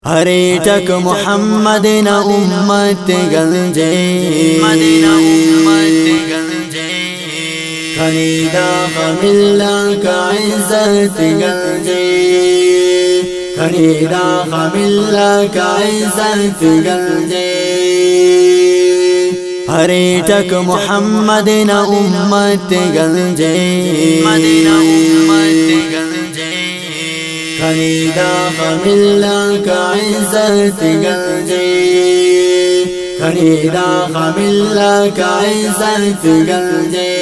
हरे टक मोहम्मद न उम्मत गंजे मदीना उम्मत गंजे खरीदा खमिल्ला का इज्जत गंजे खरीदा खमिल्ला का इज्जत गंजे हरे टक मोहम्मद न उम्मत गंजे मदीना उम्मत गंजे खरीदा खमिल्ला का इज्जत गंजे खरीदा खमिल्ला का इज्जत गंजे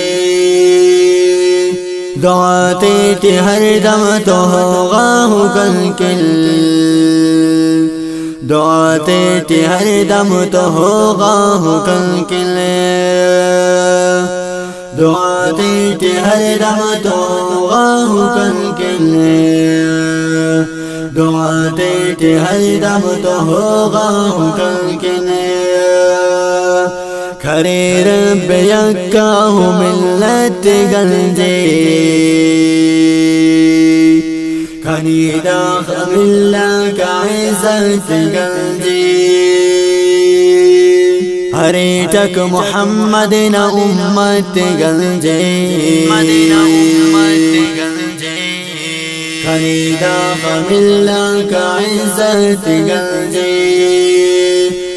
दुआ तेरी हर दम तो होगा हुकल दुआ तेरी हर दम तो होगा हुकल दुआ तेरी हर दम तो होगा हुकल दुआ तेरी हर दम तो होगा हुकल खरे रब यक्का हूँ मिल्लत गंजे खरीदा खमिल्ला का इज्जत गंजे हरे टक मोहम्मद न उम्मत गंजे मदीना उम्मत गंजे खरीदा खमिल्ला का इज्जत गंजे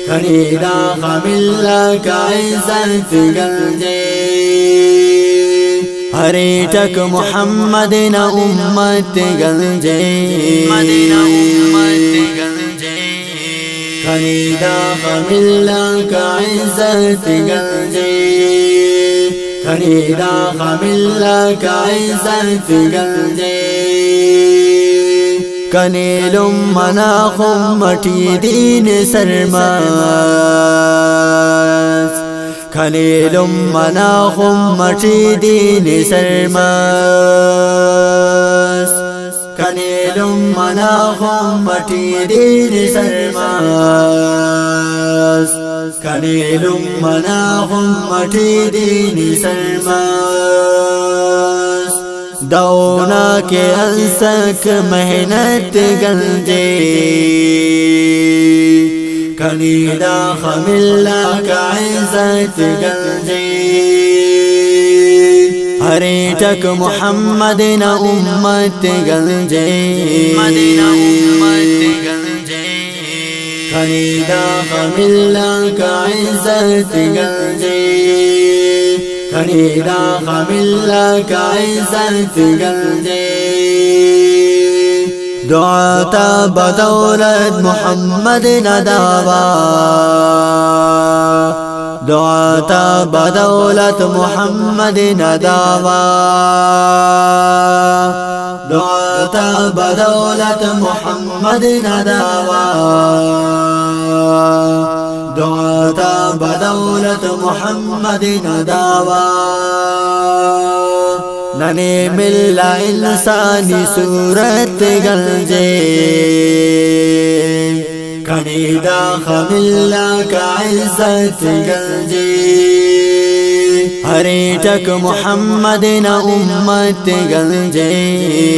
खरीदा खमिल्ला का इज्जत गंजे हरे टक मोहम्मद न उम्मत गंजे मदीना उम्मत गंजे खरीदा खमिल्ला का इज्जत गंजे खरीदा खमिल्ला का इज्जत गंजे कनीलुम मनाखुम मटी दीन सरमास कनीलुम मनाखुम मटी दीन सरमास कनीलुम मनाखुम मटी दीन सरमास कनीलुम मनाखुम मटी दीन सरमास दौना के अंसक मेहनत गंजे खरीदा खमिल्ला का इज्जत गंजे हरे टक मोहम्मद न उम्मत गंजे मदीना उम्मत गंजे खरीदा खमिल्ला का इज्जत गंजे खरीदा खमिल्ला का इज्जत गंजे दुआ बदौलत मोहम्मद न दावा दुआ बदौलत मोहम्मद न दावा दुआ बदौलत मोहम्मद न दावा दुआ बदौलत मोहम्मद न दावा नने मिल्ला इंसानी सूरत गंजे खरीदा खमिल्ला का इज्जत गंजे हरे टक मोहम्मद न उम्मत गंजे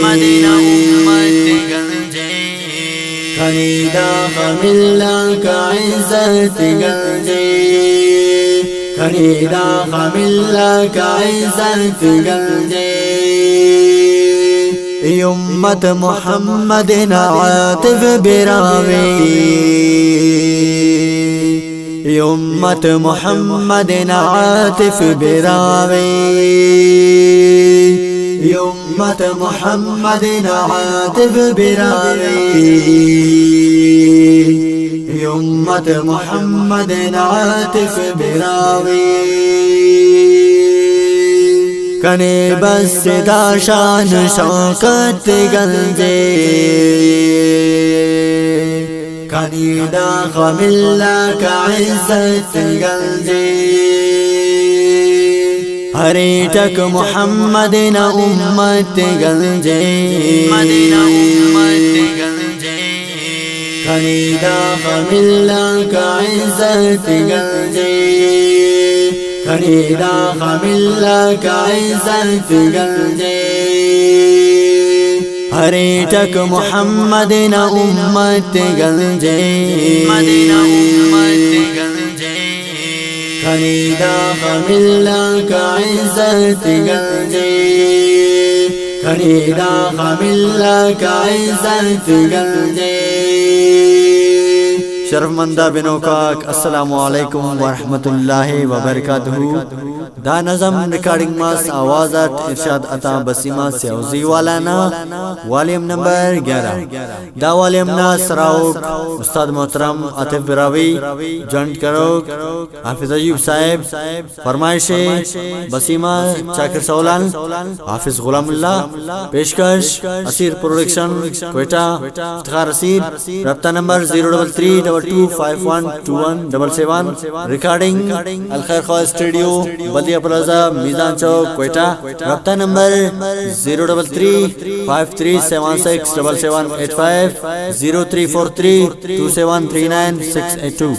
मदीना उम्मत गंजे खरीदा खमिल्ला का इज्जत गंजे खरीदा खमिल्ला का इज्जत गंजे उम्मत मोहम्मद न आतिफ बिरावे उम्मत मोहम्मद न आतिफ बिरावे उम्मत मोहम्मद न आतिफ बिरावे उम्मत मोहम्मद न आतिफ बिरावे कने बस दाशान शौकत गंजे खरीदा खमिल्ला का इज्जत गंजे हरे टक मोहम्मद न उम्मत गंजे मदीना उम्मत गंजे खरीदा खमिल्ला का इज्जत गंजे खरीदा खमिल्ला का इज्जत गंजे हरे टक मोहम्मद न उम्मत गंजे खरीदा खमिल्ला का इज्जत गंजे खरीदा खमिल्ला का इज्जत गंजे शर्मंदा बिनो काक अस्सलामु अलैकुम वरहमतुल्लाहि वबरकातुहू दा नज़म रिकॉर्डिंग मास आवाज़ात इरशाद अता बसीमा सेवजी वाला ना वॉल्यूम नंबर 11 दा वॉल्यूम ना सराउक उस्ताद मोहतरम आतिफ बिरावी जॉइंट करो हाफिज अयूब साहब फरमाइशे बसीमा चाकिर सौलान हाफिज गुलामुल्लाह पेशकश Asir production Quetta Iftikhar Asir रब्ता नंबर 03322512177 रिकॉर्डिंग अल खैर ख्वा स्टूडियो बलिया प्लाजा मीजान चौक क्वेटा रब्ता नंबर 03353767785 03432739 682।